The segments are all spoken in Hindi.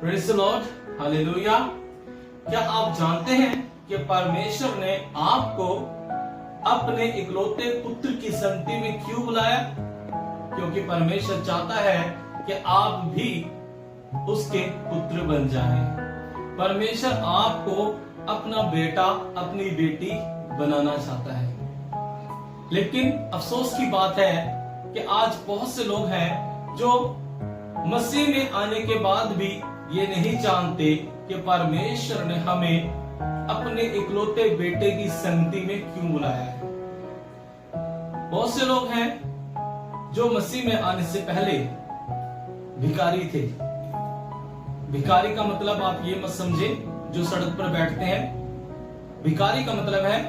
Praise the Lord, hallelujah. क्या आप जानते हैं कि परमेश्वर ने आपको अपने इकलौते पुत्र की संगति में क्यों बुलाया? क्योंकि परमेश्वर चाहता है कि आप भी उसके पुत्र बन जाएं। परमेश्वर आपको अपना बेटा, अपनी बेटी बनाना चाहता है। लेकिन अफसोस की बात है कि आज बहुत से लोग हैं जो मसीह में आने के बाद भी ये नहीं जानते कि परमेश्वर ने हमें अपने इकलौते बेटे की संगति में क्यों बुलाया है। बहुत से लोग हैं जो मसीह में आने से पहले भिखारी थे। भिखारी का मतलब आप ये मत समझे जो सड़क पर बैठते हैं। भिखारी का मतलब है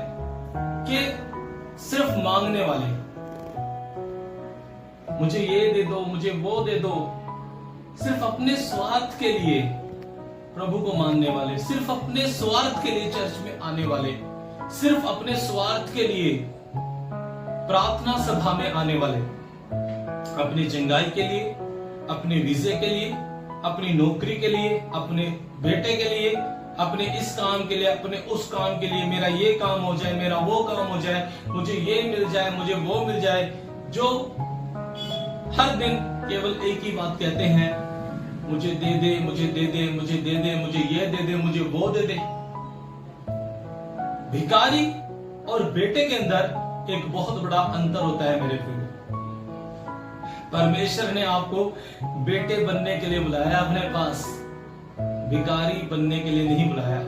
कि सिर्फ मांगने वाले, मुझे ये दे दो, मुझे वो दे दो, सिर्फ अपने स्वार्थ के लिए प्रभु को मानने वाले, सिर्फ अपने स्वार्थ के लिए चर्च में आने वाले, सिर्फ अपने स्वार्थ के लिए प्रार्थना सभा में आने वाले, अपनी चंगाई के लिए, अपने वीजे के लिए, अपनी नौकरी के लिए, अपने बेटे के लिए, अपने इस काम के लिए, अपने उस काम के लिए, मेरा ये काम हो जाए, मेरा वो काम हो जाए, मुझे ये मिल जाए, मुझे वो मिल जाए, जो हर दिन केवल एक ही बात कहते हैं, मुझे दे दे, मुझे दे दे, मुझे दे दे, मुझे ये दे दे, मुझे वो दे दे। भिखारी और बेटे के अंदर एक बहुत बड़ा अंतर होता है मेरे प्रिय। परमेश्वर ने आपको बेटे बनने के लिए बुलाया अपने पास, भिखारी बनने के लिए नहीं बुलाया।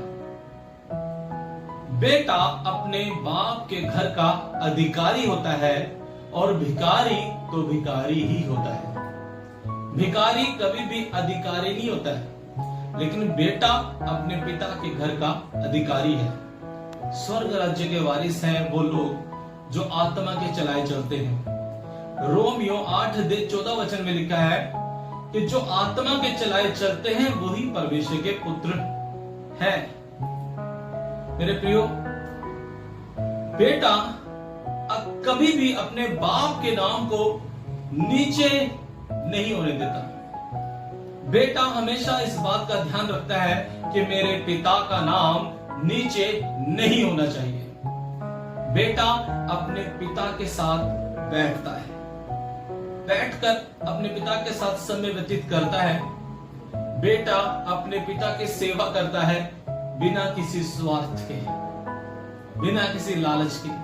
बेटा अपने बाप के घर का अधिकारी होता है और भिखारी तो भिखारी ही होता है। भिखारी कभी भी अधिकारी नहीं होता है, लेकिन बेटा अपने पिता के घर का अधिकारी है। स्वर्ग राज्य के वारिस हैं वो लोग जो आत्मा के चलाए चलते हैं। रोमियो 8:14 में लिखा है कि जो आत्मा के चलाए चलते हैं वही परमेश्वर के पुत्र हैं। मेरे प्रियो, बेटा कभी भी अपने बाप के नाम को नीचे नहीं होने देता। बेटा हमेशा इस बात का ध्यान रखता है कि मेरे पिता का नाम नीचे नहीं होना चाहिए। बेटा अपने पिता के साथ बैठता है, बैठकर अपने पिता के साथ समय व्यतीत करता है। बेटा अपने पिता की सेवा करता है बिना किसी स्वार्थ के, बिना किसी लालच के,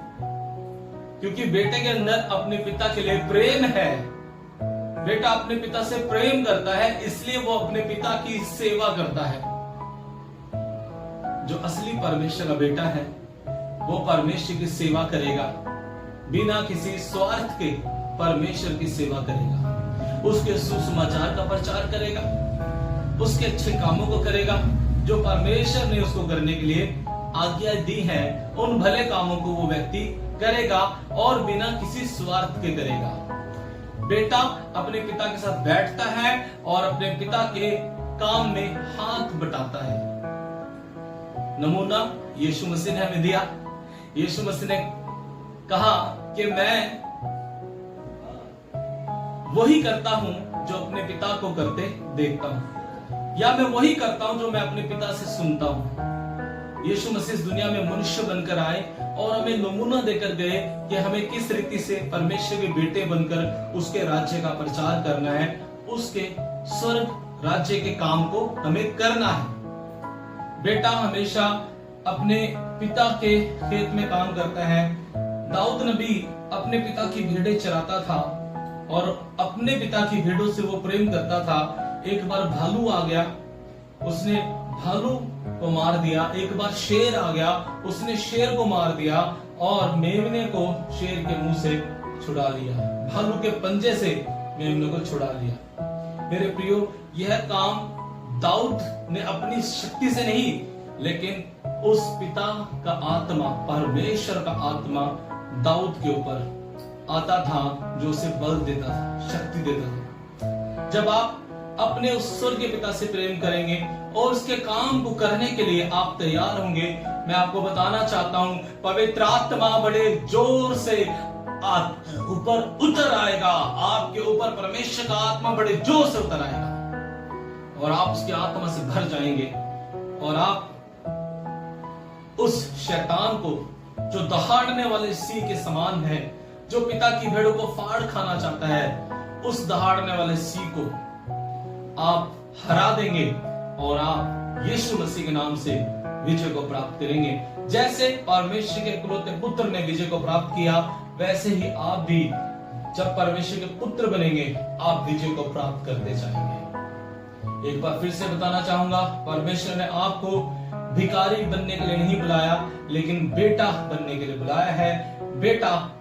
क्योंकि बेटे के अंदर अपने पिता के लिए प्रेम है। बेटा अपने पिता से प्रेम करता है, इसलिए वो अपने पिता की सेवा करता है। जो असली परमेश्वर का बेटा है वो परमेश्वर की सेवा करेगा, बिना किसी स्वार्थ के परमेश्वर की सेवा करेगा, उसके सुसमाचार का प्रचार करेगा, उसके अच्छे कामों को करेगा जो परमेश्वर ने उसको करने के लिए आज्ञा दी है। उन भले कामों को वो व्यक्ति करेगा और बिना किसी स्वार्थ के करेगा। बेटा अपने पिता के साथ बैठता है और अपने पिता के काम में हाथ बटाता है। नमूना यीशु मसीह ने हमें दिया। यीशु मसीह ने कहा कि मैं वही करता हूं जो अपने पिता को करते देखता हूं, या मैं वही करता हूं जो मैं अपने पिता से सुनता हूं। यीशु मसीह इस दुनिया में मनुष्य बनकर आए और हमें नमूना देकर गए कि हमें किस रीति से परमेश्वर के बेटे बनकर उसके राज्य का प्रचार करना है, उसके स्वर्ग राज्य के काम को हमें करना है। बेटा हमेशा अपने पिता के खेत में काम करता है। दाऊद नबी अपने पिता की भेड़ें चराता था और अपने पिता की भेड़ों से वो प्रेम करता था। एक बार भालू आ गया, उसने भालू को मार दिया। एक बार शेर आ गया, उसने शेर को मार दिया और मेमने को शेर के मुंह से छुड़ा लिया, भालू के पंजे से मेमने को छुड़ा लिया। मेरे प्रियो, यह काम दाऊद ने अपनी शक्ति से नहीं, लेकिन उस पिता का आत्मा, परमेश्वर का आत्मा दाऊद के ऊपर आता था जो उसे बल देता था, शक्ति देता था। जब आप अपने उस स्वर्गीय पिता से प्रेम करेंगे और उसके काम को करने के लिए आप तैयार होंगे, मैं आपको बताना चाहता हूं पवित्र आत्मा बड़े जोर से ऊपर उतर आएगा। आपके ऊपर परमेश्वर का आत्मा बड़े जोर से उतर आएगा और आप उसकी आत्मा से भर जाएंगे और आप उस शैतान को जो दहाड़ने वाले सिंह के समान है, जो पिता की भेड़ों को फाड़ खाना चाहता है, उस दहाड़ने वाले सिंह को आप हरा देंगे और आप यीशु मसीह के नाम से विजय को प्राप्त करेंगे। जैसे परमेश्वर के इकलौते पुत्र ने विजय को प्राप्त किया, वैसे ही आप भी जब परमेश्वर के पुत्र बनेंगे आप विजय को प्राप्त करते जाएंगे। एक बार फिर से बताना चाहूंगा, परमेश्वर ने आपको भिखारी बनने के लिए नहीं बुलाया, लेकिन बेटा बनने के लिए बुलाया है। बेटा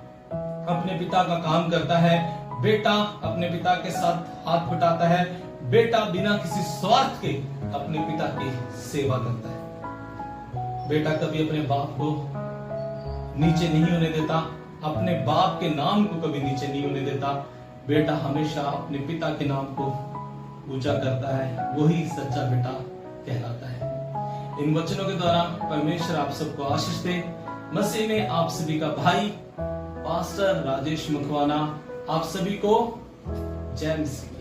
अपने पिता का काम करता है, बेटा अपने पिता के साथ हाथ बटाता है, बेटा बिना किसी स्वार्थ के अपने पिता की सेवा करता है। बेटा कभी अपने बाप को नीचे नहीं होने देता, अपने बाप के नाम को कभी नीचे नहीं होने देता। बेटा हमेशा अपने पिता के नाम को ऊंचा करता है, वही सच्चा बेटा कहलाता है। इन वचनों के द्वारा परमेश्वर आप सबको आशीष दे। मसीह में आप सभी का भाई पास्टर राजेश मखवाना आप सभी को जय मसीह।